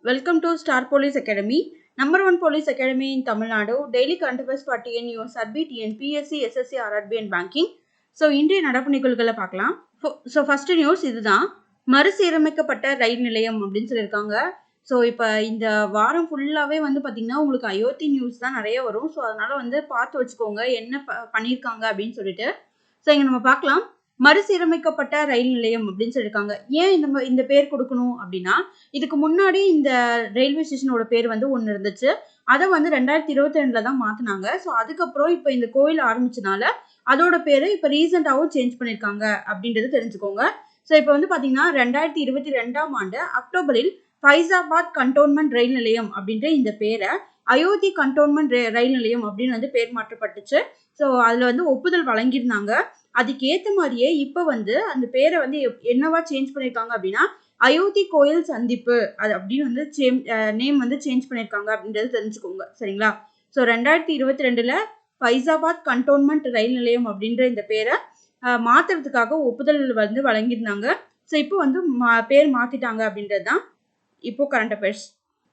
Welcome to Star Police Academy, number one police academy in Tamil Nadu, daily current affairs for TNU, SRB, TNPSC, SSC, RRB and banking. So, இன்றைய நடப்பு நிகழ்வுகளை பார்க்கலாம். So, first news இதுதான், மறுசீரமைக்கப்பட்ட ரயில் நிலையம் அப்படின்னு சொல்லியிருக்காங்க. ஸோ இப்போ இந்த வாரம் ஃபுல்லாகவே வந்து பார்த்தீங்கன்னா உங்களுக்கு அயோத்தி நியூஸ் தான் நிறைய வரும். ஸோ அதனால் வந்து பார்த்து வச்சுக்கோங்க என்ன பண்ணியிருக்காங்க அப்படின்னு சொல்லிட்டு. ஸோ இங்கே நம்ம பார்க்கலாம், மறுசீரமைக்கப்பட்ட ரயில் நிலையம் அப்படின்னு சொல்லியிருக்காங்க. ஏன் இந்த பேர் கொடுக்கணும் அப்படின்னா, இதுக்கு முன்னாடி இந்த ரயில்வே ஸ்டேஷனோட பேர் வந்து ஒன்று இருந்துச்சு. அதை வந்து 2022 தான் மாற்றினாங்க. ஸோ அதுக்கப்புறம் இப்போ இந்த கோயில் ஆரம்பிச்சனால அதோட பேர் இப்போ ரீசெண்டாகவும் சேஞ்ச் பண்ணியிருக்காங்க அப்படின்றது தெரிஞ்சுக்கோங்க. ஸோ இப்போ வந்து பார்த்தீங்கன்னா 2022ஆம் ஆண்டு அக்டோபரில் ஃபைசாபாத் கண்டோன்மெண்ட் ரயில் நிலையம் அப்படின்ற இந்த பேரை அயோத்தி கண்டோன்மெண்ட் ரயில் நிலையம் அப்படின்னு வந்து பேர் மாற்றப்பட்டுச்சு. ஸோ அதில் வந்து ஒப்புதல் வழங்கியிருந்தாங்க. அதுக்கு ஏற்ற மாதிரியே இப்போ வந்து அந்த பேரை வந்து என்னவா சேஞ்ச் பண்ணியிருக்காங்க அப்படின்னா, அயோத்தி கோயில் சந்திப்பு அது அப்படின்னு வந்து நேம் வந்து சேஞ்ச் பண்ணியிருக்காங்க அப்படின்றது தெரிஞ்சுக்கோங்க. சரிங்களா? ஸோ 2022 ஃபைசாபாத் கண்டோன்மெண்ட் ரயில் நிலையம் அப்படின்ற இந்த பேரை மாற்றுறதுக்காக ஒப்புதல் வந்து வழங்கியிருந்தாங்க. ஸோ இப்போ வந்து பேர் மாற்றிட்டாங்க அப்படின்றது தான் இப்போ கரண்ட் அஃபேர்ஸ்.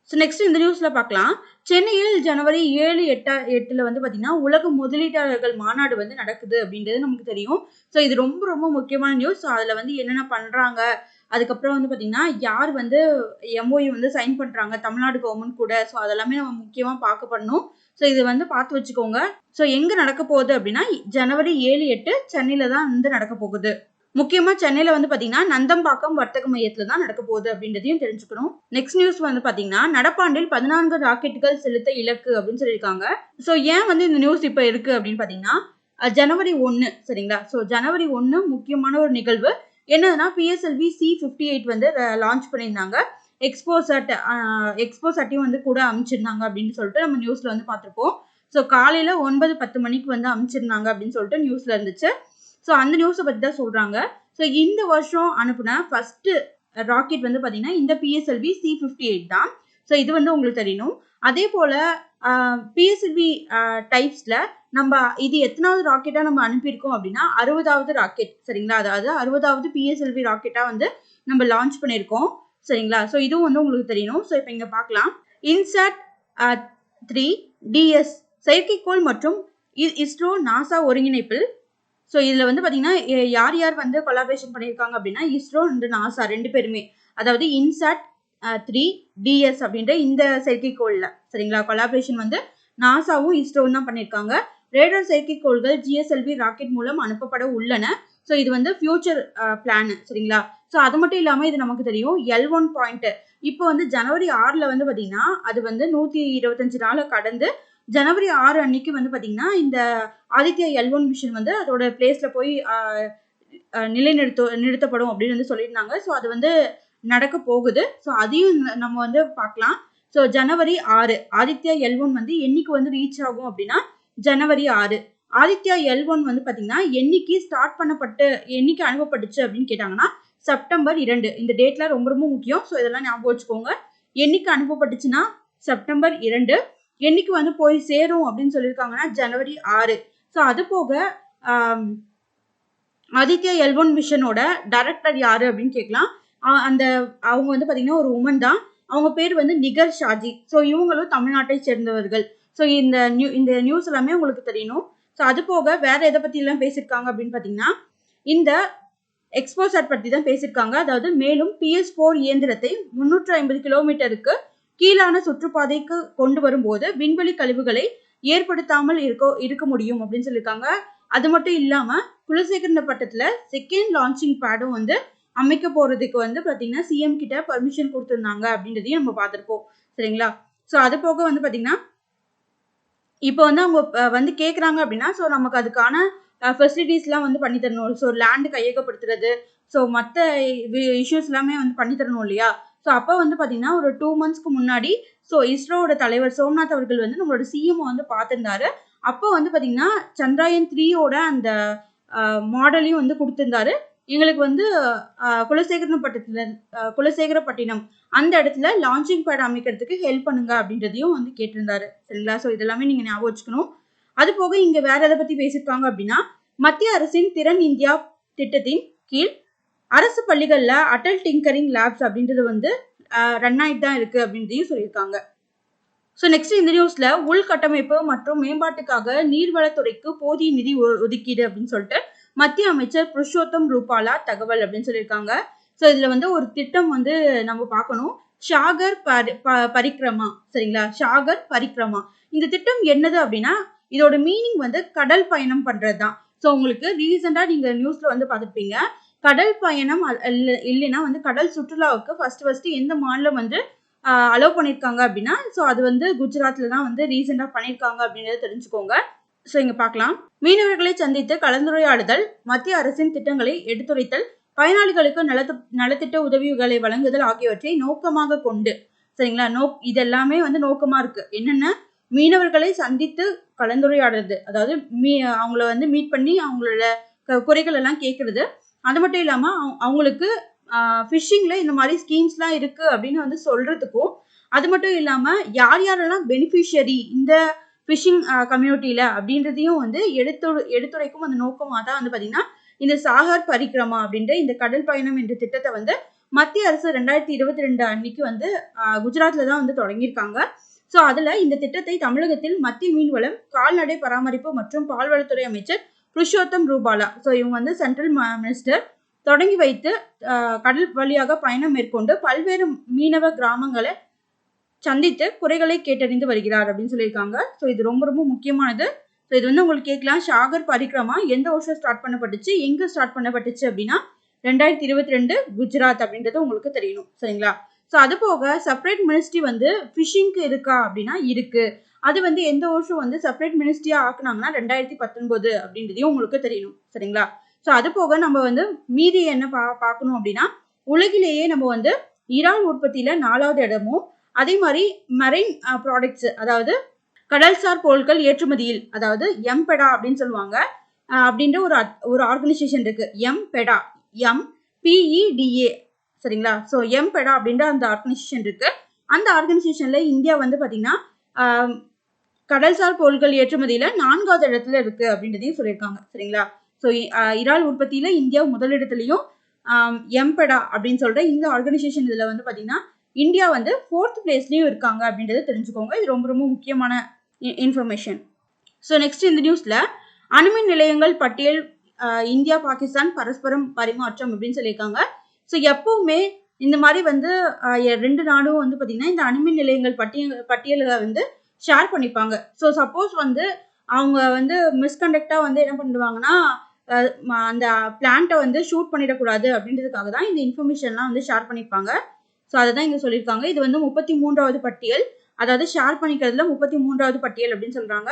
ஸோ நெக்ஸ்ட் இந்த நியூஸில் பார்க்கலாம், சென்னையில் ஜனவரி 7-8 வந்து பார்த்தீங்கன்னா உலக முதலீட்டாளர்கள் மாநாடு வந்து நடக்குது அப்படின்றது நமக்கு தெரியும். ஸோ இது ரொம்ப ரொம்ப முக்கியமான நியூஸ். ஸோ அதில் வந்து என்னென்ன பண்ணுறாங்க, அதுக்கப்புறம் வந்து பார்த்தீங்கன்னா யார் வந்து எம்ஓஇ வந்து சைன் பண்ணுறாங்க தமிழ்நாடு கவர்மெண்ட் கூட. ஸோ அதெல்லாமே நம்ம முக்கியமாக பார்க்க பண்ணணும். ஸோ இது வந்து பார்த்து வச்சுக்கோங்க. ஸோ எங்கே நடக்க போகுது அப்படின்னா ஜனவரி 7-8 சென்னையில் தான் வந்து நடக்க போகுது. முக்கியமாக சென்னையில் வந்து பார்த்தீங்கன்னா நந்தம்பாக்கம் வர்த்தக மையத்தில் தான் நடக்க போகுது அப்படின்றதையும் தெரிஞ்சுக்கணும். நெக்ஸ்ட் நியூஸ் வந்து பார்த்தீங்கன்னா நடப்பாண்டில் 14 ராக்கெட்டுகள் செலுத்த இலக்கு அப்படின்னு சொல்லியிருக்காங்க. ஸோ ஏன் வந்து இந்த நியூஸ் இப்போ இருக்குது அப்படின்னு பார்த்தீங்கன்னா ஜனவரி 1 சரிங்களா? ஸோ ஜனவரி 1 முக்கியமான ஒரு நிகழ்வு என்னதுன்னா PSLV C58 வந்து லான்ச் பண்ணியிருந்தாங்க. எக்ஸ்போசட்டையும் வந்து கூட அமைச்சிருந்தாங்க அப்படின்னு சொல்லிட்டு நம்ம நியூஸில் வந்து பார்த்துருப்போம். ஸோ காலையில் 9-10 மணிக்கு வந்து அமைச்சிருந்தாங்க அப்படின்னு சொல்லிட்டு நியூஸில் இருந்துச்சு. ஸோ அந்த நியூஸை பற்றி தான் சொல்கிறாங்க. ஸோ இந்த வருஷம் அனுப்புன ஃபஸ்ட்டு ராக்கெட் வந்து பார்த்தீங்கன்னா இந்த PSLV C58 தான். ஸோ இது வந்து உங்களுக்கு தெரியணும். அதே போல் PSLV டைப்ஸில் நம்ம இது எத்தனாவது ராக்கெட்டாக நம்ம அனுப்பியிருக்கோம் அப்படின்னா 60வது ராக்கெட் சரிங்களா? அதாவது 60வது PSLV ராக்கெட்டாக வந்து நம்ம லான்ச் பண்ணியிருக்கோம் சரிங்களா? ஸோ இதுவும் வந்து உங்களுக்கு தெரியணும். ஸோ இப்போ இங்கே பார்க்கலாம், INSAT 3 DS செயற்கைக்கோள் மற்றும் இஸ்ரோ நாசா ஒருங்கிணைப்பில். ஸோ இதில் வந்து பார்த்தீங்கன்னா யார் யார் வந்து கொலாபரேஷன் பண்ணியிருக்காங்க அப்படின்னா இஸ்ரோ அண்ட் நாசா ரெண்டு பேருமே, அதாவது INSAT 3 DS அப்படின்ற இந்த செயற்கைக்கோளில் சரிங்களா கொலாபரேஷன் வந்து நாசாவும் இஸ்ரோவும் தான் பண்ணியிருக்காங்க. ரேடார் செயற்கைக்கோள்கள் GSLV ராக்கெட் மூலம் அனுப்பப்பட உள்ளன. ஸோ இது வந்து ஃபியூச்சர் பிளான் சரிங்களா? ஸோ அது மட்டும் இல்லாமல் இது நமக்கு தெரியும் L1 பாயிண்ட் இப்போ வந்து ஜனவரி 6 வந்து பார்த்தீங்கன்னா அது வந்து 125 நாளை கடந்து ஜனவரி 6 அன்னைக்கு வந்து பார்த்தீங்கன்னா இந்த ஆதித்யா L1 மிஷன் வந்து அதோட பிளேஸில் போய் நிறுத்தப்படும் அப்படின்னு வந்து சொல்லியிருந்தாங்க. ஸோ அது வந்து நடக்க போகுது. ஸோ அதையும் நம்ம வந்து பார்க்கலாம். ஸோ ஜனவரி 6 ஆதித்யா L1 வந்து என்னைக்கு வந்து ரீச் ஆகும் அப்படின்னா ஜனவரி 6. ஆதித்யா L1 வந்து பார்த்தீங்கன்னா என்னைக்கு ஸ்டார்ட் பண்ணப்பட்டு என்னைக்கு அனுப்பப்பட்டுச்சு அப்படின்னு கேட்டாங்கன்னா செப்டம்பர் 2. இந்த டேட்லாம் ரொம்ப ரொம்ப முக்கியம். ஸோ இதெல்லாம் ஞாபகம் வச்சுக்கோங்க. என்னைக்கு அனுப்பப்பட்டுச்சுன்னா செப்டம்பர் 2. என்னைக்கு வந்து போய் சேரும் அப்படின்னு சொல்லியிருக்காங்கன்னா ஜனவரி 6. ஸோ அது போக ஆதித்யா L1 மிஷனோட டைரக்டர் யாரு அப்படின்னு கேட்கலாம். அவங்க வந்து பார்த்தீங்கன்னா ஒரு உமன் தான். அவங்க பேர் வந்து நிகர் ஷாஜி. ஸோ இவங்களும் தமிழ்நாட்டை சேர்ந்தவர்கள். ஸோ இந்த நியூஸ் எல்லாமே உங்களுக்கு தெரியணும். ஸோ அது போக வேற எதை பற்றி எல்லாம் பேசியிருக்காங்க அப்படின்னு பார்த்தீங்கன்னா இந்த எக்ஸ்போசாட் பற்றி தான் பேசியிருக்காங்க. அதாவது மேலும் PS4 இயந்திரத்தை 350 கிலோமீட்டருக்கு கீழான சுற்றுப்பாதைக்கு கொண்டு வரும்போது விண்வெளி கழிவுகளை ஏற்படுத்தாமல் இருக்க முடியும் அப்படின்னு சொல்லியிருக்காங்க. அது மட்டும் இல்லாமல் குலசேகரப்பட்டினத்துல செகண்ட் லான்ச்சிங் பேடும் வந்து அமைக்க போறதுக்கு வந்து பார்த்தீங்கன்னா CM கிட்ட பர்மிஷன் கொடுத்துருந்தாங்க அப்படின்றதையும் நம்ம பார்த்துருப்போம் சரிங்களா? ஸோ அது போக வந்து பார்த்தீங்கன்னா இப்போ வந்து அவங்க வந்து கேட்குறாங்க அப்படின்னா ஸோ நமக்கு அதுக்கான ஃபெசிலிட்டிஸ்லாம் வந்து பண்ணி தரணும். ஸோ லேண்டு கையகப்படுத்துறது, ஸோ மற்ற இஷ்யூஸ் எல்லாமே வந்து பண்ணி தரணும் இல்லையா? ஸோ அப்போ வந்து பார்த்தீங்கன்னா ஒரு 2 மந்த்ஸ்க்கு முன்னாடி ஸோ இஸ்ரோவோட தலைவர் சோம்நாத் அவர்கள் வந்து நம்மளோட சிஎம் வந்து பார்த்துருந்தாரு. அப்போ வந்து பார்த்தீங்கன்னா சந்திராயன் 3யோட அந்த மாடலையும் வந்து கொடுத்துருந்தாரு. எங்களுக்கு வந்து குலசேகரப்பட்டினம் அந்த இடத்துல லான்ச்சிங் பேட் அமைக்கிறதுக்கு ஹெல்ப் பண்ணுங்க அப்படின்றதையும் வந்து கேட்டிருந்தாரு சரிங்களா? ஸோ இதெல்லாமே நீங்கள் ஞாபகம் வச்சுக்கணும். அது போக இங்கே வேற எதை பற்றி பேசியிருக்காங்க அப்படின்னா மத்திய அரசின் திறன் இந்தியா திட்டத்தின் கீழ் அரசு பள்ளிகளில் அடல் டிங்கரிங் லேப்ஸ் அப்படின்றது வந்து ரன் ஆகிட்டு தான் இருக்குது அப்படின்றதையும் சொல்லியிருக்காங்க. ஸோ நெக்ஸ்ட் இந்த நியூஸில் உள்கட்டமைப்பு மற்றும் மேம்பாட்டுக்காக நீர்வளத்துறைக்கு போதிய நிதி ஒதுக்கீடு அப்படின்னு சொல்லிட்டு மத்திய அமைச்சர் புருஷோத்தம் ரூபாலா தகவல் அப்படின்னு சொல்லியிருக்காங்க. ஸோ இதில் வந்து ஒரு திட்டம் வந்து நம்ம பார்க்கணும். சாகர் பரிக்ரமா, சரிங்களா, சாகர் பரிக்ரமா. இந்த திட்டம் என்னது அப்படின்னா இதோட மீனிங் வந்து கடல் பயணம் பண்றது தான். ஸோ உங்களுக்கு ரீசெண்டாக நீங்கள் நியூஸில் வந்து பார்த்துருப்பீங்க. கடல் பயணம் இல்லைன்னா வந்து கடல் சுற்றுலாவுக்கு ஃபர்ஸ்ட் எந்த மாநிலம் வந்து அலோவ் பண்ணியிருக்காங்க அப்படின்னா ஸோ அது வந்து குஜராத்ல தான் வந்து ரீசெண்டாக பண்ணியிருக்காங்க அப்படின்றத தெரிஞ்சுக்கோங்க. ஸோ இங்கே பார்க்கலாம். மீனவர்களை சந்தித்து கலந்துரையாடுதல், மத்திய அரசின் திட்டங்களை எடுத்துரைத்தல், பயனாளிகளுக்கு நலத்திட்ட உதவிகளை வழங்குதல் ஆகியவற்றை நோக்கமாக கொண்டு, சரிங்களா, இதெல்லாமே வந்து நோக்கமா இருக்கு. என்னென்ன, மீனவர்களை சந்தித்து கலந்துரையாடுறது, அதாவது அவங்கள வந்து மீட் பண்ணி அவங்களோட குறைகள் எல்லாம் கேட்கறது. அது மட்டும் இல்லாமல் அவங்களுக்கு ஃபிஷிங்ல இந்த மாதிரி ஸ்கீம்ஸ்லாம் இருக்கு அப்படின்னு வந்து சொல்றதுக்கும், அது மட்டும் இல்லாமல் யார் யாரெல்லாம் பெனிஃபிஷியரி இந்த ஃபிஷிங் கம்யூனிட்டியில அப்படின்றதையும் வந்து எடுத்துரைக்கும் அந்த நோக்கமாக தான் வந்து பார்த்தீங்கன்னா இந்த சாகர் பரிக்ரமா அப்படின்ற இந்த கடல் பயணம் என்ற திட்டத்தை வந்து மத்திய அரசு 2022 அன்னைக்கு வந்து குஜராத்ல தான் வந்து தொடங்கியிருக்காங்க. ஸோ அதில் இந்த திட்டத்தை தமிழகத்தில் மத்திய மீன்வளம், கால்நடை பராமரிப்பு மற்றும் பால்வளத்துறை அமைச்சர் புருஷோத்தம் ரூபாலா, ஸோ இவங்க வந்து சென்ட்ரல் மினிஸ்டர் தொடங்கி வைத்து கடல் வழியாக பயணம் மேற்கொண்டு பல்வேறு மீனவ கிராமங்களை சந்தித்து குறைகளை கேட்டறிந்து வருகிறார் அப்படின்னு சொல்லியிருக்காங்க. ஸோ இது ரொம்ப ரொம்ப முக்கியமானது. ஸோ இது வந்து உங்களுக்கு கேட்கலாம், சாகர் பரிக்ரமா எந்த வருஷம் ஸ்டார்ட் பண்ணப்பட்டுச்சு, எங்கே ஸ்டார்ட் பண்ணப்பட்டுச்சு அப்படின்னா 2022 குஜராத் அப்படின்றது உங்களுக்கு தெரியணும், சரிங்களா. ஸோ அது போக செப்பரேட் மினிஸ்ட்ரி வந்து ஃபிஷிங்க்கு இருக்கா அப்படின்னா இருக்கு. அது வந்து எந்த வருஷம் வந்து செப்பரேட் மினிஸ்ட்ரியா ஆக்குனாங்கன்னா 2019 அப்படின்றதையும் உங்களுக்கு தெரியணும், சரிங்களா. ஸோ அது போக நம்ம வந்து மீதி என்ன பார்க்கணும் அப்படின்னா உலகிலேயே நம்ம வந்து இறால் உற்பத்தியில 4வது இடமும், அதே மாதிரி மரைன் ப்ராடக்ட்ஸ், அதாவது கடல்சார் பொருட்கள் ஏற்றுமதியில், அதாவது எம்பெடா அப்படின்னு சொல்லுவாங்க அப்படின்ற ஒரு ஆர்கனைசேஷன் இருக்கு. எம்பெடா, MPEDA, சரிங்களா. ஸோ எம்பெடா அப்படின்ற அந்த ஆர்கனைசேஷன் இருக்கு. அந்த ஆர்கனைசேஷன்ல இந்தியா வந்து பார்த்தீங்கன்னா கடல்சார் பொருட்கள் ஏற்றுமதியில 4வது இடத்துல இருக்கு அப்படின்றதையும் சொல்லியிருக்காங்க, சரிங்களா. ஸோ இறால் உற்பத்தியில இந்தியா முதலிடத்துலையும் எம்பெடா அப்படின்னு சொல்ற இந்த ஆர்கனைசேஷன் இதில் வந்து பார்த்தீங்கன்னா இந்தியா வந்து 4th பிளேஸ்லையும் இருக்காங்க அப்படின்றத தெரிஞ்சுக்கோங்க. இது ரொம்ப ரொம்ப முக்கியமான இன்ஃபர்மேஷன். ஸோ நெக்ஸ்ட் இந்த நியூஸ்ல அணுமின் நிலையங்கள் பட்டியல் இந்தியா பாகிஸ்தான் பரஸ்பரம் பரிமாற்றம் அப்படின்னு சொல்லியிருக்காங்க. ஸோ எப்பவுமே இந்த மாதிரி வந்து 2 நாடும் வந்து பார்த்தீங்கன்னா இந்த அணுமின் நிலையங்கள் பட்டியலை வந்து ஷேர் பண்ணிப்பாங்க. ஸோ சப்போஸ் வந்து அவங்க வந்து மிஸ்கண்டக்டாக வந்து என்ன பண்ணுவாங்கன்னா அந்த பிளான்ட்டை வந்து ஷூட் பண்ணிடக்கூடாது அப்படின்றதுக்காக தான் இந்த இன்ஃபர்மேஷன்லாம் வந்து ஷேர் பண்ணிப்பாங்க. ஸோ அதை தான் இங்கே சொல்லியிருக்காங்க. இது வந்து 33வது பட்டியல், அதாவது ஷேர் பண்ணிக்கிறதுல 33வது பட்டியல் அப்படின்னு சொல்கிறாங்க.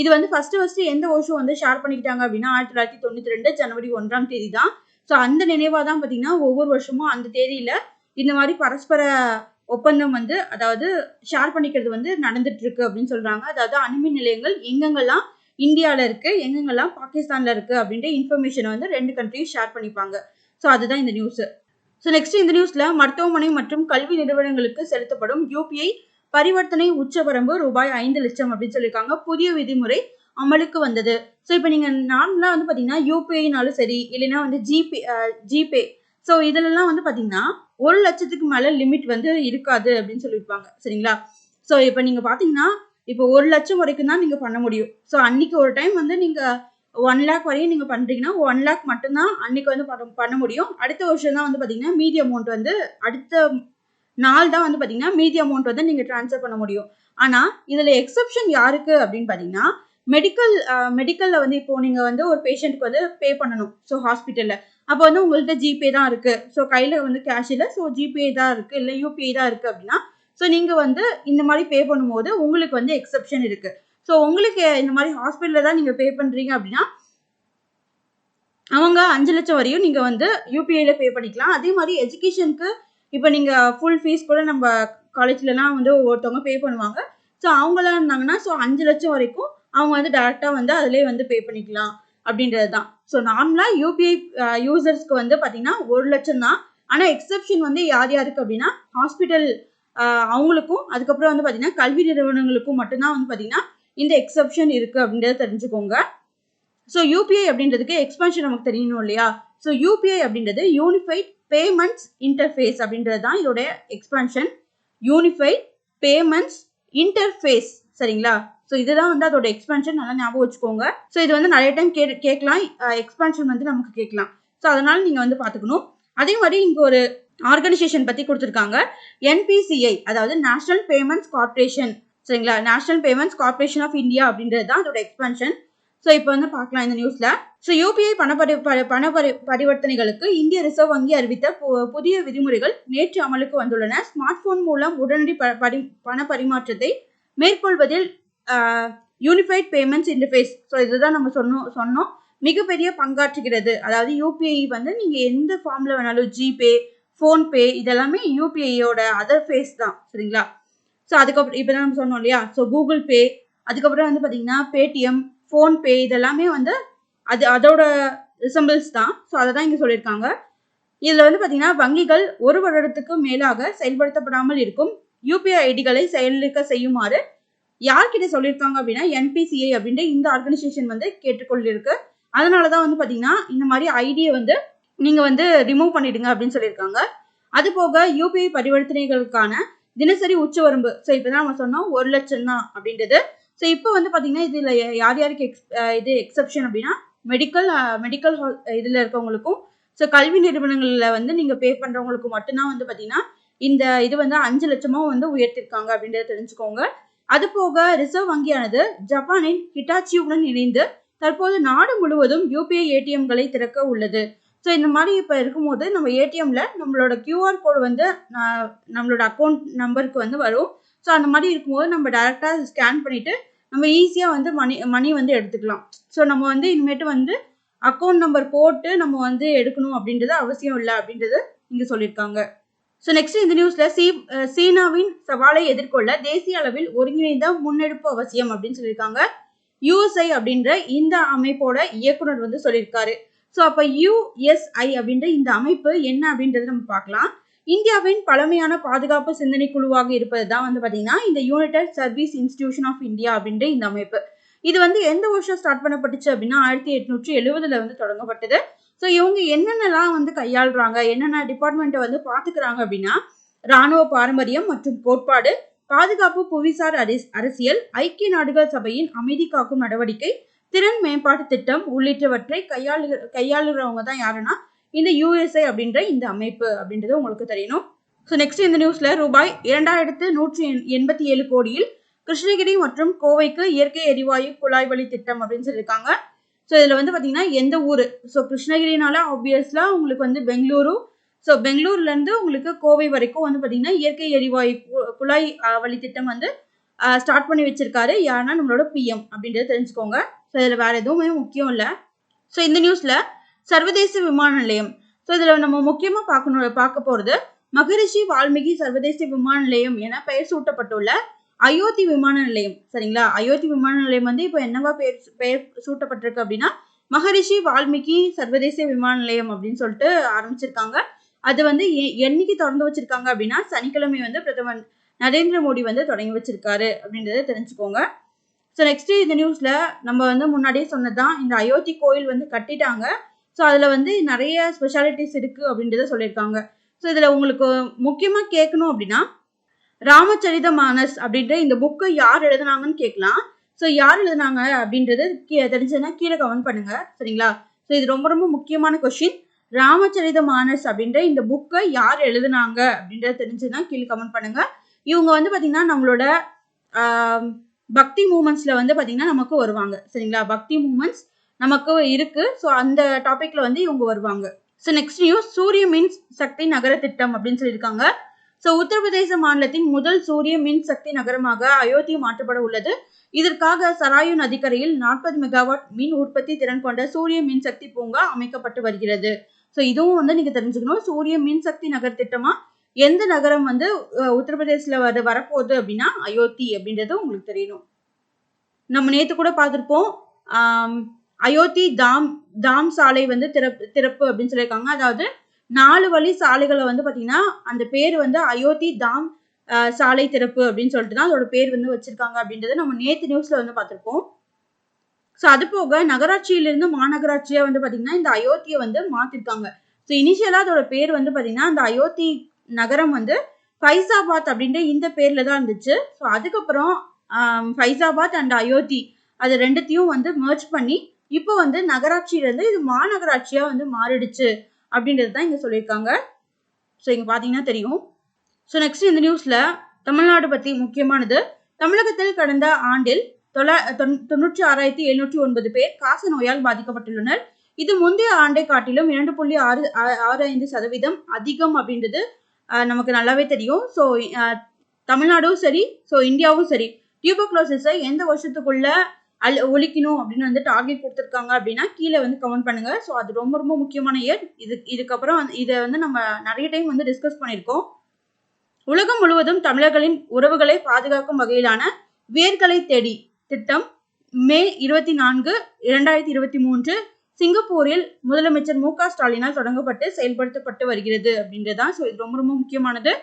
இது வந்து ஃபர்ஸ்ட் எந்த வருஷம் வந்து ஷேர் பண்ணிக்கிட்டாங்க அப்படின்னா 1992 ஜனவரி 1ஆம் தேதி தான். ஸோ அந்த நினைவாக தான் பார்த்தீங்கன்னா ஒவ்வொரு வருஷமும் அந்த தேதியில் இந்த மாதிரி பரஸ்பர ஒப்பந்தம் வந்து, அதாவது ஷேர் பண்ணிக்கிறது வந்து நடந்துட்டு இருக்கு அப்படின்னு சொல்றாங்க. அதாவது அணுமின் நிலையங்கள் எங்கெங்கெல்லாம் இந்தியாவில் இருக்கு, எங்கெங்கெல்லாம் பாகிஸ்தான்ல இருக்கு அப்படின்ற இன்ஃபர்மேஷனை வந்து 2 கண்ட்ரியும் ஷேர் பண்ணிப்பாங்க. ஸோ அதுதான் இந்த நியூஸ். ஸோ நெக்ஸ்ட் இந்த நியூஸ்ல மருத்துவமனை மற்றும் கல்வி நிறுவனங்களுக்கு செலுத்தப்படும் UPI பரிவர்த்தனை உச்சவரம்பு ரூபாய் 5 லட்சம் அப்படின்னு சொல்லியிருக்காங்க. புதிய விதிமுறை அமலுக்கு வந்தது. ஸோ இப்போ நீங்க நார்மலா வந்து பாத்தீங்கன்னா UPIனாலும் சரி, இல்லைன்னா வந்து ஜிபே, ஸோ இதுலலாம் வந்து பாத்தீங்கன்னா 1 லட்சத்துக்கு மேல லிமிட் வந்து இருக்காது அப்படின்னு சொல்லியிருப்பாங்க, சரிங்களா. ஸோ இப்போ நீங்க பாத்தீங்கன்னா இப்போ 1 லட்சம் வரைக்கும் தான் நீங்க பண்ண முடியும். ஸோ அன்னைக்கு ஒரு டைம் வந்து நீங்க 1 lakh வரையும் நீங்க பண்றீங்கன்னா 1 lakh மட்டும்தான் அன்னைக்கு வந்து பண்ண முடியும். அடுத்த வருஷம் தான் வந்து பாத்தீங்கன்னா மீதி அமௌண்ட் வந்து அடுத்த நாள் தான் வந்து பாத்தீங்கன்னா மீதி அமௌண்ட் வந்து நீங்க டிரான்ஸ்ஃபர் பண்ண முடியும். ஆனா இதுல எக்ஸப்ஷன் யாருக்கு அப்படின்னு பாத்தீங்கன்னா மெடிக்கல்ல வந்து இப்போ நீங்க வந்து ஒரு பேஷண்ட்க்கு வந்து பே பண்ணணும். ஸோ ஹாஸ்பிட்டல்ல அப்போ வந்து உங்கள்கிட்ட ஜிபே தான் இருக்கு, ஸோ கையில வந்து கேஷ் இல்லை, ஸோ ஜிபே தான் இருக்கு, இல்லை UPI தான் இருக்கு அப்படின்னா ஸோ நீங்க வந்து இந்த மாதிரி பே பண்ணும்போது உங்களுக்கு வந்து எக்ஸப்ஷன் இருக்கு. ஸோ உங்களுக்கு இந்த மாதிரி ஹாஸ்பிட்டல்ல தான் நீங்க பே பண்றீங்க அப்படின்னா அவங்க 5 லட்சம் வரையும் நீங்க வந்து UPIல பே பண்ணிக்கலாம். அதே மாதிரி எஜுகேஷனுக்கு இப்போ நீங்க ஃபுல் ஃபீஸ் கூட நம்ம காலேஜ்லலாம் வந்து ஒவ்வொருத்தவங்க பே பண்ணுவாங்க. ஸோ அவங்களாம் இருந்தாங்கன்னா ஸோ 5 லட்சம் வரைக்கும் அவங்க வந்து டைரக்டா வந்து அதிலே வந்து பே பண்ணிக்கலாம் அப்படின்றது தான். ஸோ நார்மலா UPI யூசர்ஸ்க்கு வந்து பார்த்தீங்கன்னா 1 லட்சம் தான். ஆனால் எக்ஸப்ஷன் வந்து யார் யாருக்கு அப்படின்னா ஹாஸ்பிட்டல் அவங்களுக்கும், அதுக்கப்புறம் வந்து பார்த்தீங்கன்னா கல்வி நிறுவனங்களுக்கும் மட்டும்தான் வந்து பார்த்தீங்கன்னா இந்த எக்ஸப்ஷன் இருக்கு அப்படின்றத தெரிஞ்சுக்கோங்க. ஸோ UPI அப்படின்றதுக்கு எக்ஸ்பான்ஷன் நமக்கு தெரியணும் இல்லையா. ஸோ யூபிஐ அப்படின்றது யூனிஃபைட் பேமெண்ட்ஸ் இன்டர்ஃபேஸ் அப்படின்றது தான் இதோட எக்ஸ்பான்ஷன். யூனிஃபைட் பேமெண்ட்ஸ் இன்டர்ஃபேஸ், சரிங்களா? ஸோ இதுதான் வந்து அதோட எக்ஸ்பான்ஷன், நல்லா ஞாபகம் வச்சுக்கோங்க. ஸோ இது வந்து நிறைய டைம் கேட்கலாம், எக்ஸ்பான்ஷன் வந்து நமக்கு கேட்கலாம். ஸோ அதனால நீங்க வந்து பார்த்துக்கணும். அதே மாதிரி இங்க ஒரு ஆர்கனைசேஷன் பத்தி கொடுத்துருக்காங்க, என்பிசிஐ, அதாவது நேஷனல் பேமெண்ட்ஸ் கார்பரேஷன், சரிங்களா? National payments corporation of India அப்படின்றது தான் அதோட எக்ஸ்பான்ஷன். ஸோ இப்போ வந்து பார்க்கலாம் இந்த நியூஸ்ல. ஸோ யூபிஐ பண பரிவர்த்தனைகளுக்கு இந்திய ரிசர்வ் வங்கி அறிவித்த புதிய விதிமுறைகள் நேற்று அமலுக்கு வந்துள்ளன. ஸ்மார்ட் போன் மூலம் உடனடி பண பரிமாற்றத்தை மேற்கொள்வதில் யூனிஃபைட் பேமெண்ட்ஸ் இன்டர்ஃபேஸ், ஸோ இதுதான் நம்ம சொன்னோம் மிகப்பெரிய பங்காற்றுகிறது. அதாவது யூபிஐ வந்து நீங்க எந்த ஃபார்ம்ல வேணாலும், ஜிபே, ஃபோன்பே, இதெல்லாமே யூபிஐயோட அதர் ஃபேஸ் தான், சரிங்களா? ஸோ அதுக்கப்புறம் இப்போ தான் நம்ம சொன்னோம் இல்லையா, ஸோ கூகுள் பே, அதுக்கப்புறம் வந்து பார்த்தீங்கன்னா பேடிஎம், ஃபோன்பே, இதெல்லாமே வந்து அதோட ரிசம்பிள்ஸ் தான். ஸோ அதை தான் இங்கே சொல்லியிருக்காங்க. இதில் வந்து பார்த்தீங்கன்னா வங்கிகள் 1 வருடத்துக்கு மேலாக செயல்படுத்தப்படாமல் இருக்கும் யூபிஐ ஐடிகளை செயலிழக்க செய்யுமாறு யார்கிட்ட சொல்லியிருக்காங்க அப்படின்னா என்பிசிஐ அப்படின்ற இந்த ஆர்கனைசேஷன் வந்து கேட்டுக்கொள்ளிருக்கு. அதனால தான் வந்து பார்த்தீங்கன்னா இந்த மாதிரி ஐடியை வந்து நீங்கள் வந்து ரிமூவ் பண்ணிடுங்க அப்படின்னு சொல்லியிருக்காங்க. அது போக யூபிஐ பரிவர்த்தனைகளுக்கான தினசரி உச்சவரம்பு, ஸோ இப்போ தான் நம்ம சொன்னோம் 1 லட்சம் தான் அப்படின்றது. ஸோ இப்போ வந்து பார்த்தீங்கன்னா இதில் யாருக்கு இது எக்ஸப்ஷன் அப்படின்னா மெடிக்கல் இதில் இருக்கவங்களுக்கும், ஸோ கல்வி நிறுவனங்களில் வந்து நீங்கள் பே பண்ணுறவங்களுக்கு மட்டும்தான் வந்து பார்த்தீங்கன்னா இந்த இது வந்து 5 லட்சமாக வந்து உயர்த்திருக்காங்க அப்படின்றத தெரிஞ்சுக்கோங்க. அது போக ரிசர்வ் வங்கியானது ஜப்பானின் ஹிட்டாச்சியுடன் இணைந்து தற்போது நாடு முழுவதும் யூபிஐ ஏடிஎம்களை திறக்க உள்ளது. ஸோ இந்த மாதிரி இப்போ இருக்கும்போது நம்ம ஏடிஎம்ல நம்மளோட கியூஆர் கோடு வந்து நம்மளோட அக்கௌண்ட் நம்பருக்கு வந்து வரும். ஸோ அந்த மாதிரி இருக்கும்போது நம்ம டைரெக்டாக ஸ்கேன் பண்ணிட்டு நம்ம ஈஸியாக வந்து மணி வந்து எடுத்துக்கலாம். ஸோ நம்ம வந்து இனிமேட்டு வந்து அக்கௌண்ட் நம்பர் போட்டு நம்ம வந்து எடுக்கணும் அப்படின்றது அவசியம் இல்லை அப்படின்றது இங்கே சொல்லியிருக்காங்க. ஸோ நெக்ஸ்ட் இந்த நியூஸ்ல சீனாவின் சவாலை எதிர்கொள்ள தேசிய அளவில் ஒருங்கிணைந்த முன்னெடுப்பு அவசியம் அப்படின்னு சொல்லியிருக்காங்க. யுஎஸ்ஐ அப்படின்ற இந்த அமைப்போட இயக்குனர் வந்து சொல்லியிருக்காரு. ஸோ அப்போ யுஎஸ்ஐ அப்படின்ற இந்த அமைப்பு என்ன அப்படின்றத நம்ம பார்க்கலாம். இந்தியாவின் பழமையான பாதுகாப்பு சிந்தனை குழுவாக இருப்பது தான் வந்து பார்த்தீங்கன்னா இந்த united service institution of India அப்படின்ற இந்த அமைப்பு. இது வந்து எந்த வருஷம் ஸ்டார்ட் பண்ணப்பட்டுச்சு அப்படின்னா 1870 வந்து தொடங்கப்பட்டது. ஸோ இவங்க என்னென்னலாம் வந்து கையாளுறாங்க, என்னென்ன டிபார்ட்மெண்ட்டை வந்து பார்த்துக்கிறாங்க அப்படின்னா இராணுவ பாரம்பரியம் மற்றும் கோட்பாடு, பாதுகாப்பு, புவிசார் அரசியல், ஐக்கிய நாடுகள் சபையின் அமைதி காக்கும் நடவடிக்கை, திறன் மேம்பாட்டு திட்டம் உள்ளிட்டவற்றை கையாளுறவங்க தான் யாருன்னா இந்த யுஎஸ்ஐ அப்படின்ற இந்த அமைப்பு அப்படின்றது உங்களுக்கு தெரியணும். ஸோ நெக்ஸ்ட் இந்த நியூஸ்ல ரூபாய் 2187 கோடியில் கிருஷ்ணகிரி மற்றும் கோவைக்கு இயற்கை எரிவாயு குழாய் வழி திட்டம் அப்படின்னு சொல்லியிருக்காங்க. ஸோ இதில் வந்து பார்த்தீங்கன்னா எந்த ஊர், ஸோ கிருஷ்ணகிரினால ஆப்வியஸ்லா உங்களுக்கு வந்து பெங்களூரு, ஸோ பெங்களூர்லேருந்து உங்களுக்கு கோவை வரைக்கும் வந்து பார்த்தீங்கன்னா இயற்கை எரிவாயு குழாய் வழி திட்டம் வந்து ஸ்டார்ட் பண்ணி வச்சிருக்காரு. யாருன்னா நம்மளோட பிஎம் அப்படின்றத தெரிஞ்சுக்கோங்க. ஸோ இதில் வேற எதுவுமே முக்கியம் இல்லை. ஸோ இந்த நியூஸ்ல சர்வதேச விமான நிலையம், ஸோ இதில் நம்ம முக்கியமாக பார்க்க போகிறது மகரிஷி வால்மீகி சர்வதேச விமான நிலையம் என பெயர் சூட்டப்பட்டுள்ள அயோத்தி விமான நிலையம், சரிங்களா? அயோத்தி விமான நிலையம் வந்து இப்போ என்னவா பெயர் சூட்டப்பட்டிருக்கு அப்படின்னா மகரிஷி வால்மீகி சர்வதேச விமான நிலையம் அப்படின்னு சொல்லிட்டு ஆரம்பிச்சிருக்காங்க. அது வந்து என்னைக்கு திறந்து வச்சிருக்காங்க அப்படின்னா சனிக்கிழமை வந்து பிரதமர் நரேந்திர மோடி வந்து தொடங்கி வச்சிருக்காரு அப்படின்றத தெரிஞ்சுக்கோங்க. ஸோ நெக்ஸ்ட் இந்த நியூஸ்ல நம்ம வந்து முன்னாடியே சொன்னதுதான், இந்த அயோத்தி கோயில் வந்து கட்டிட்டாங்க. ஸோ அதில் வந்து நிறைய ஸ்பெஷாலிட்டிஸ் இருக்கு அப்படின்றத சொல்லியிருக்காங்க. ஸோ இதில் உங்களுக்கு முக்கியமாக கேட்கணும் அப்படின்னா ராமச்சரித மானஸ் அப்படின்ற இந்த புக்கை யார் எழுதுனாங்கன்னு கேட்கலாம். ஸோ யார் எழுதுனாங்க அப்படின்றது தெரிஞ்சதுன்னா கீழே கமெண்ட் பண்ணுங்க, சரிங்களா? ஸோ இது ரொம்ப ரொம்ப முக்கியமான கொஸ்டின். ராமச்சரித மானஸ் அப்படின்ற இந்த புக்கை யார் எழுதுனாங்க அப்படின்றத தெரிஞ்சதுன்னா கீழே கமெண்ட் பண்ணுங்க. இவங்க வந்து பார்த்தீங்கன்னா நம்மளோட பக்தி மூமெண்ட்ஸ்ல வந்து பார்த்தீங்கன்னா நமக்கு வருவாங்க, சரிங்களா? பக்தி மூமெண்ட்ஸ் நமக்கு இருக்கு. ஸோ அந்த டாபிக்ல வந்து இவங்க வருவாங்க. ஸோ நெக்ஸ்ட் நியூஸ் சூரிய மின் சக்தி நகர திட்டம் அப்படின்னு சொல்லியிருக்காங்க. ஸோ உத்தரப்பிரதேச மாநிலத்தின் முதல் சூரிய மின் சக்தி நகரமாக அயோத்தி மாற்றப்பட உள்ளது. இதற்காக சராயு நதிக்கரையில் 40 மெகாவாட் மின் உற்பத்தி திறன் கொண்ட சூரிய மின் சக்தி பூங்கா அமைக்கப்பட்டு வருகிறது. ஸோ இதுவும் வந்து நீங்க தெரிஞ்சுக்கணும். சூரிய மின் சக்தி நகர் திட்டமா எந்த நகரம் வந்து உத்தரப்பிரதேசில வரப்போகுது அப்படின்னா அயோத்தி அப்படின்றது உங்களுக்கு தெரியணும். நம்ம நேற்று கூட பார்த்துருப்போம், அயோத்தி தாம் சாலை வந்து திறப்பு அப்படின்னு சொல்லியிருக்காங்க. அதாவது 4 வழி சாலைகளை வந்து பார்த்தீங்கன்னா அந்த பேர் வந்து அயோத்தி தாம் சாலை திறப்பு அப்படின்னு சொல்லிட்டு தான் அதோட பேர் வந்து வச்சிருக்காங்க அப்படின்றத நம்ம நேற்று நியூஸ்ல வந்து பார்த்துருப்போம். ஸோ அது போக நகராட்சியிலிருந்து மாநகராட்சியா வந்து பாத்தீங்கன்னா இந்த அயோத்தியை வந்து மாத்திருக்காங்க. ஸோ இனிஷியலா அதோட பேர் வந்து பாத்தீங்கன்னா அந்த அயோத்தி நகரம் வந்து ஃபைசாபாத் அப்படின்ற இந்த பேர்ல தான் இருந்துச்சு. ஸோ அதுக்கப்புறம் ஃபைசாபாத் அண்ட் அயோத்தி அது ரெண்டுத்தையும் வந்து மர்ஜ் பண்ணி இப்போ வந்து நகராட்சியில இருந்து இது மாநகராட்சியா வந்து மாறிடுச்சு அப்படின்றது தான் இங்க சொல்லியிருக்காங்க. ஸோ இங்க பாத்தீங்கன்னா தெரியும். ஸோ நெக்ஸ்ட் இந்த நியூஸ்ல தமிழ்நாடு பத்தி முக்கியமானது. தமிழகத்தில் கடந்த ஆண்டில் 96,709 பேர் காச நோயால் பாதிக்கப்பட்டுள்ளனர். இது முந்தைய ஆண்டை காட்டிலும் 2.65% அதிகம் அப்படின்றது நமக்கு நல்லாவே தெரியும். ஸோ தமிழ்நாடும் சரி, ஸோ இந்தியாவும் சரி, டியூபர்குலோசிஸை எந்த வருஷத்துக்குள்ள ஒழிக்கணும் அப்படின்னு வந்து டார்கெட் கொடுத்துருக்காங்க அப்படின்னா கீழே வந்து கமெண்ட் பண்ணுங்க. ஸோ அது ரொம்ப ரொம்ப முக்கியமான இயர். இதுக்கப்புறம் இதை வந்து நம்ம நிறைய டைம் வந்து டிஸ்கஸ் பண்ணியிருக்கோம். உலகம் முழுவதும் தமிழர்களின் உறவுகளை பாதுகாக்கும் வகையிலான வேர்களை தேடி திட்டம் மே 24, 2023 சிங்கப்பூரில் முதலமைச்சர் மு.க. ஸ்டாலினால் தொடங்கப்பட்டு செயல்படுத்தப்பட்டு வருகிறது அப்படின்றதான். ஸோ இது ரொம்ப ரொம்ப முக்கியமானது.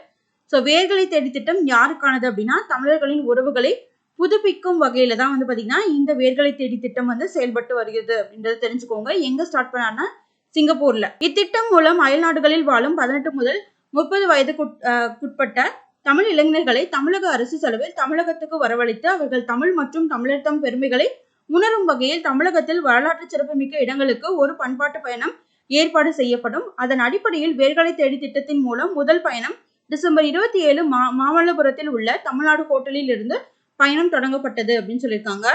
ஸோ வேர்களை தேடி திட்டம் யாருக்கானது அப்படின்னா தமிழர்களின் உறவுகளை புதுப்பிக்கும் வகையில தான் வந்து பாத்தீங்கன்னா இந்த வேர்களை தேடி திட்டம் வந்து செயல்பட்டு வருகிறது அப்படின்றத தெரிஞ்சுக்கோங்க. எங்க ஸ்டார்ட் பண்ணாருன்னா சிங்கப்பூர்ல. இத்திட்டம் மூலம் அயல் நாடுகளில் வாழும் 18 முதல் 30 வயதுக்குட்பட்ட தமிழ் இளைஞர்களை தமிழக அரசு செலவில் தமிழகத்துக்கு வரவழைத்து அவர்கள் தமிழ் மற்றும் தமிழர் தம் பெருமைகளை உணரும் வகையில் தமிழகத்தில் வரலாற்று சிறப்புமிக்க இடங்களுக்கு ஒரு பண்பாட்டு பயணம் ஏற்பாடு செய்யப்படும். அதன் அடிப்படையில் வேர்களை தேடி திட்டத்தின் மூலம் முதல் பயணம் டிசம்பர் 27 மாமல்லபுரத்தில் உள்ள தமிழ்நாடு ஹோட்டலில் இருந்து பயணம் தொடங்கப்பட்டது அப்படின்னு சொல்லியிருக்காங்க.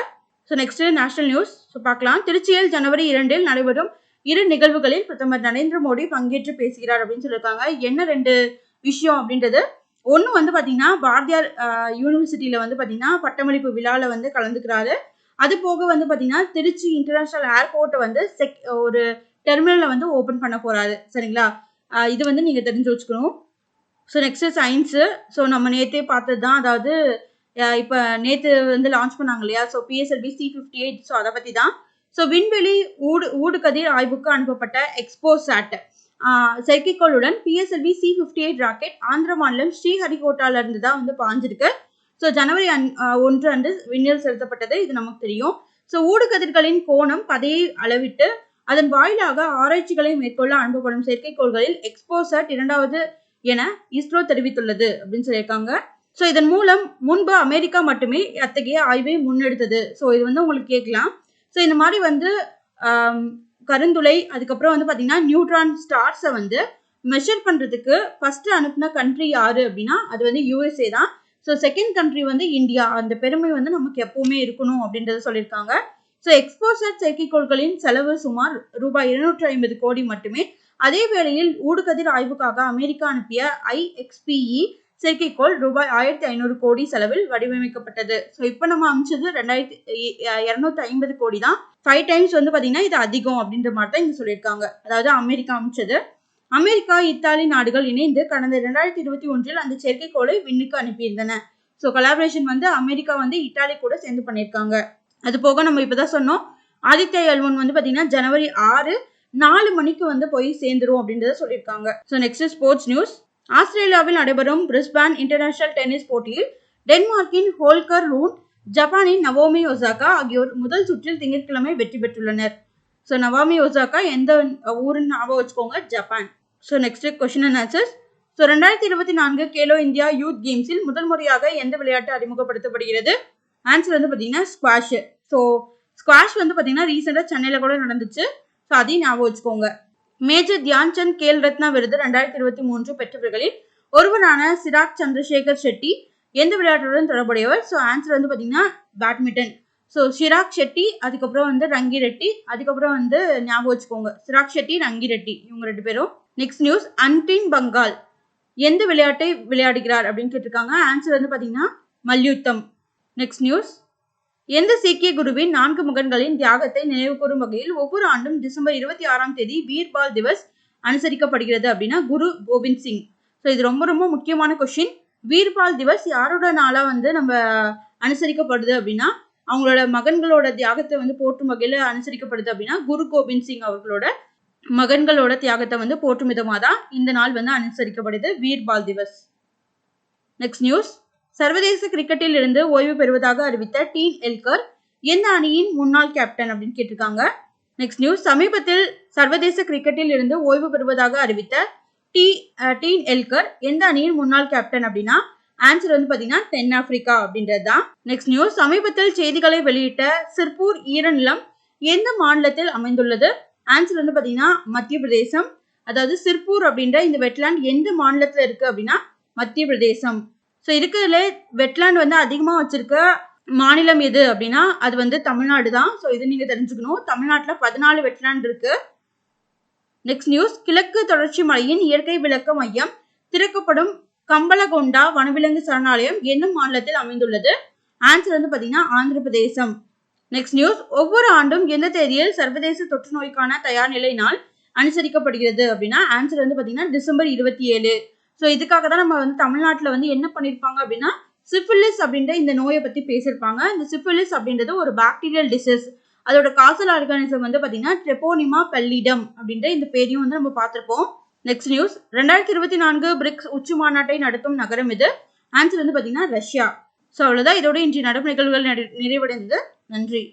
ஸோ நெக்ஸ்ட் நேஷனல் நியூஸ் பார்க்கலாம். திருச்சியில் ஜனவரி 2 நடைபெறும் 2 நிகழ்வுகளில் பிரதமர் நரேந்திர மோடி பங்கேற்று பேசுகிறார் அப்படின்னு சொல்லியிருக்காங்க. என்ன 2 விஷயம் அப்படின்றது, ஒன்று வந்து பார்த்தீங்கன்னா பாரதியார் யூனிவர்சிட்டியில வந்து பார்த்தீங்கன்னா பட்டமளிப்பு விழாவில் வந்து கலந்துக்கிறாரு. அது போக வந்து பார்த்தீங்கன்னா திருச்சி இன்டர்நேஷனல் ஏர்போர்ட்டை வந்து ஒரு டெர்மினலை வந்து ஓப்பன் பண்ண போறாரு. சரிங்களா, இது வந்து நீங்க தெரிஞ்சு வச்சுக்கணும். So next science. ஸோ நம்ம நேற்றே பார்த்தது தான், அதாவது இப்போ நேற்று வந்து லான்ச் பண்ணாங்க இல்லையா, ஸோ PSLV C58. ஸோ அதை பற்றி தான். ஸோ விண்வெளி ஊடுகதிர் ஆய்வுக்கு அனுப்பப்பட்ட எக்ஸ்போசாட் செயற்கைக்கோளுடன் PSLV C58 ராக்கெட் ஆந்திர மாநிலம் ஸ்ரீஹரிகோட்டால இருந்து தான் வந்து பாஞ்சிருக்கு. ஸோ ஜனவரி 1 அன்று விண்ணில் செலுத்தப்பட்டது. இது நமக்கு தெரியும். ஸோ ஊடுகதிர்களின் கோணம் பதையை அளவிட்டு அதன் வாயிலாக ஆராய்ச்சிகளை மேற்கொள்ள அனுப்பப்படும் செயற்கைக்கோள்களில் எக்ஸ்போசாட் 2வது என இஸ்ரோ தெரிவித்துள்ளது அப்படின்னு சொல்லியிருக்காங்க. ஸோ இதன் மூலம் முன்பு அமெரிக்கா மட்டுமே அத்தகைய ஆய்வை முன்னெடுத்தது. ஸோ இது வந்து உங்களுக்கு கேட்கலாம். ஸோ இந்த மாதிரி வந்து கருந்துளை, அதுக்கப்புறம் வந்து பார்த்தீங்கன்னா நியூட்ரான் ஸ்டார்ஸை வந்து மெஷர் பண்ணுறதுக்கு ஃபர்ஸ்ட் அனுப்பின கண்ட்ரி யாரு அப்படின்னா அது வந்து USA தான். ஸோ செகண்ட் கண்ட்ரி வந்து இந்தியா. அந்த பெருமை வந்து நமக்கு எப்பவுமே இருக்கணும் அப்படின்றத சொல்லியிருக்காங்க. ஸோ எக்ஸ்போசாட் செயற்கைக்கோள்களின் செலவு சுமார் ரூபாய் 250 கோடி மட்டுமே. அதே வேளையில் ஊடுகதிர் ஆய்வுக்காக அமெரிக்கா அனுப்பிய IXPE செயற்கைக்கோள் ரூபாய் 1500 கோடி செலவில் வடிவமைக்கப்பட்டது. ஸோ இப்போ நம்ம அமைச்சது 2250 கோடி தான். 5 டைம்ஸ் வந்து பார்த்தீங்கன்னா இது அதிகம் அப்படின்ற மாதிரி தான் இங்க சொல்லியிருக்காங்க. அதாவது அமெரிக்கா அமைச்சது. அமெரிக்கா, இத்தாலி நாடுகள் இணைந்து கடந்த 2021 அந்த செயற்கைக்கோளை விண்ணுக்கு அனுப்பியிருந்தன. ஸோ கொலாபரேஷன் வந்து அமெரிக்கா வந்து இத்தாலி கூட சேர்ந்து பண்ணியிருக்காங்க. அது போக நம்ம இப்பதான் சொன்னோம், ஆதித்யா L1 வந்து பார்த்தீங்கன்னா ஜனவரி 6 4 மணிக்கு வந்து போய் சேர்ந்துரும் அப்படின்றத சொல்லியிருக்காங்க. So next sports news. ஆஸ்திரேலியாவில் நடைபெறும் பிரிஸ்பேன் இன்டர்நேஷனல் டென்னிஸ் போட்டியில் டென்மார்க்கின் ஹோல்கர் ரூன், ஜப்பானின் நவோமி ஒசாகா ஆகியோர் முதல் சுற்றில் திங்கட்கிழமை வெற்றி பெற்றுள்ளனர். ஸோ நவோமி ஒசாகா எந்த ஊருன்னு ஞாபகம் வச்சுக்கோங்க, Japan. So next question and answers. So 2024 Khelo India youth கேம்ஸில் முதல் முறையாக எந்த விளையாட்டு அறிமுகப்படுத்தப்படுகிறது? ஆன்சர் வந்து பார்த்தீங்கன்னா ஸ்குவாஷ். ஸோ ஸ்குவாஷ் வந்து பார்த்தீங்கன்னா ரீசெண்டாக சென்னையில் கூட நடந்துச்சு. ஸோ அதையும் ஞாபகம் வச்சுக்கோங்க. மேஜர் தியான்சந்த் கேல் ரத்னா விருது 2023 பெற்றவர்களில் ஒருவரான சிராக் சந்திரசேகர் ஷெட்டி எந்த விளையாட்டுடன் தொடர்புடையவர்? ஸோ ஆன்சர் வந்து பார்த்தீங்கன்னா பேட்மிண்டன். ஸோ சிராக் ஷெட்டி, அதுக்கப்புறம் வந்து ரங்கி ரெட்டி, அதுக்கப்புறம் வந்து ஞாபகம் வச்சுக்கோங்க சிராக் ஷெட்டி, ரங்கி ரெட்டி, இவங்க 2 பேரும். Next news. அன்டின் பங்கால் எந்த விளையாட்டை விளையாடுகிறார் அப்படின்னு கேட்டிருக்காங்க. ஆன்சர் வந்து பார்த்தீங்கன்னா மல்யுத்தம். Next news. எந்த சீக்கிய குருவின் 4 மகன்களின் தியாகத்தை நினைவு கூறும் வகையில் ஒவ்வொரு ஆண்டும் டிசம்பர் 26ஆம் தேதி வீர்பால் திவஸ் அனுசரிக்கப்படுகிறது அப்படின்னா குரு கோபிந்த் சிங். ஸோ இது ரொம்ப ரொம்ப முக்கியமான கொஸ்டின். வீர்பால் திவஸ் யாரோட நாளா வந்து நம்ம அனுசரிக்கப்படுது அப்படின்னா அவங்களோட மகன்களோட தியாகத்தை வந்து போற்றும் வகையில் அனுசரிக்கப்படுது அப்படின்னா குரு கோபிந்த் சிங் அவர்களோட மகன்களோட தியாகத்தை வந்து போற்றும் விதமாக தான் இந்த நாள் வந்து அனுசரிக்கப்படுது, வீர்பால் திவஸ். Next news. சர்வதேச கிரிக்கெட்டில் இருந்து ஓய்வு பெறுவதாக அறிவித்த டீன் எல்கர் எந்த அணியின் முன்னாள் கேப்டன் அப்படின்னு கேட்டிருக்காங்க. நெக்ஸ்ட் நியூஸ், சமீபத்தில் சர்வதேச கிரிக்கெட்டில் இருந்து ஓய்வு பெறுவதாக அறிவித்த டீன் எல்கர் எந்த அணியின் முன்னாள் கேப்டன் அப்படின்னா ஆன்சர் வந்து பாத்தீங்கன்னா தென்னாப்பிரிக்கா அப்படின்றது தான். நெக்ஸ்ட் நியூஸ், சமீபத்தில் செய்திகளை வெளியிட்ட சிர்பூர் ஈரநிலம் எந்த மாநிலத்தில் அமைந்துள்ளது? ஆன்சர் வந்து பாத்தீங்கன்னா மத்திய பிரதேசம். அதாவது சிர்பூர் அப்படின்ற இந்த வெட்லாண்ட் எந்த மாநிலத்துல இருக்கு அப்படின்னா மத்திய பிரதேசம். ஸோ இருக்கிறதுல வெட்லாண்ட் வந்து அதிகமாக வச்சிருக்க மாநிலம் எது அப்படின்னா அது வந்து தமிழ்நாடு தான். ஸோ இது நீங்க தெரிஞ்சுக்கணும். தமிழ்நாட்டில் 14 வெட்லாண்ட் இருக்கு. நெக்ஸ்ட் நியூஸ், கிழக்கு தொடர்ச்சி மலையின் இயற்கை விளக்க மையம் திறக்கப்படும் கம்பலகொண்டா வனவிலங்கு சரணாலயம் என்னும் மாநிலத்தில் அமைந்துள்ளது? ஆன்சர் வந்து பாத்தீங்கன்னா ஆந்திர பிரதேசம். நெக்ஸ்ட் நியூஸ், ஒவ்வொரு ஆண்டும் எந்த தேதியில் சர்வதேச தொற்று நோய்க்கான தயார் நிலை நாள் அனுசரிக்கப்படுகிறது அப்படின்னா ஆன்சர் வந்து பாத்தீங்கன்னா டிசம்பர் 27. ஸோ இதுக்காக தான் நம்ம வந்து தமிழ்நாட்டில் வந்து என்ன பண்ணியிருப்பாங்க அப்படின்னா சிஃபிலிஸ் அப்படின்ற இந்த நோயை பற்றி பேசியிருப்பாங்க. இந்த சிஃபிலிஸ் அப்படின்றது ஒரு பாக்டீரியல் டிசீஸ். அதோட காசல் ஆர்கானிசம் வந்து பார்த்தீங்கன்னா ட்ரெபோனிமா பல்லிடம் அப்படின்ற இந்த பேரையும் வந்து நம்ம பார்த்துருப்போம். நெக்ஸ்ட் நியூஸ், 2024 பிரிக்ஸ் உச்சி மாநாட்டை நடத்தும் நகரம் இது? ஆன்சர் வந்து பார்த்தீங்கன்னா ரஷ்யா. ஸோ அவ்வளோதான், இதோட இன்றைய நடப்பு நிகழ்வுகள் நிறைவடைந்தது. நன்றி.